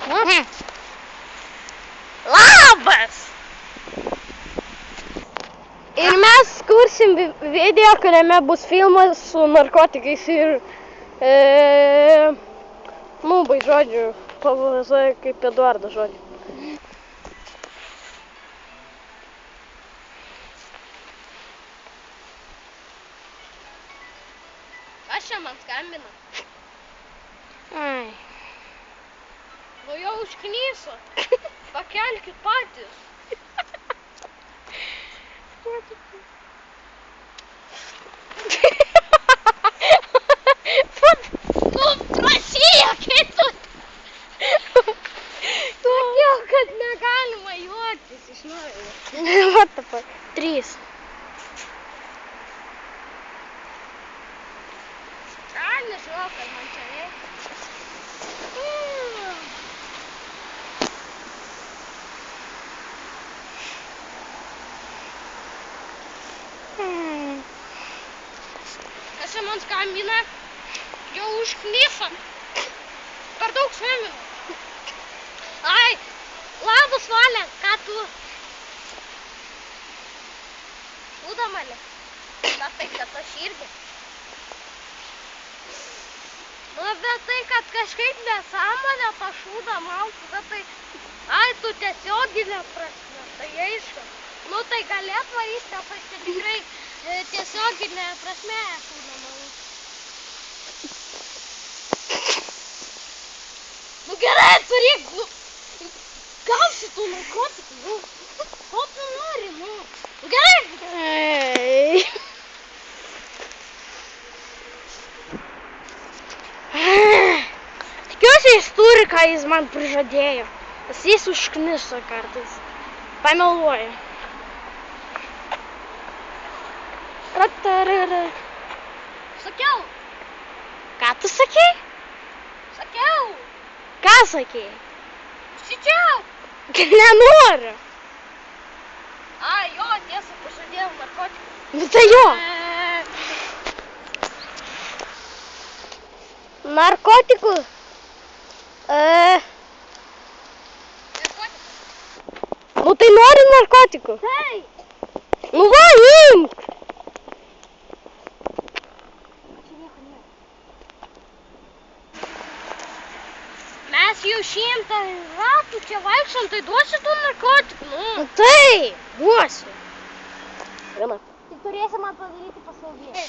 Labas! Ir mes kursim video, kuriame bus filmas su narkotikais ir nubai, žodžiu, pavaizduoja kaip Eduardo, žodžiu. Kas čia man skambina? Ai. Nu jau užknyso. Pakelkit patys. Nu, prasiekit! Sakiau, kad negalima juoktis iš naujo. What the fuck? 3. Nežinau, kad man čia reikia. Kas čia man skambina? Jau užknysom. Per daug skambino. Ai, labas, Valia, ką tu? Šūda mane. Bet tai, kad aš irgi. Nu, bet tai, kad kažkaip nesąmonė tą šūdą maltų, bet tai... Ai, tu tiesioginė prasme, tai aišku. Nu, tai galėt varyti, tai čia tikrai tiesioginė prasme šūdą maltų. Nu, gerai, turėk, nu... Gausi tų narkotikų, nu. Ko tu nori, nu. Nu, gerai. Ei. Tikiuosi jis turi, ką jis man prižadėjo. Nes jis užkniso kartais. Pameluoja. Sakiau. Ką tu sakei? Sakiau. Ką sakei? Užsičiauk. Nenoriu. Ai, jo, tiesa, pažadėjau narkotikų. Nu tai jo. Narkotikų? Nu tai nori narkotikų? Taip. Nu va, imk. Čia nieko nėra. Mes jau 100 ratų čia vaikščiam, tai duosi tų narkotikų, nu. Nu tai, duosiu. Rima. Tik turėsi man padaryti paslaugėlę.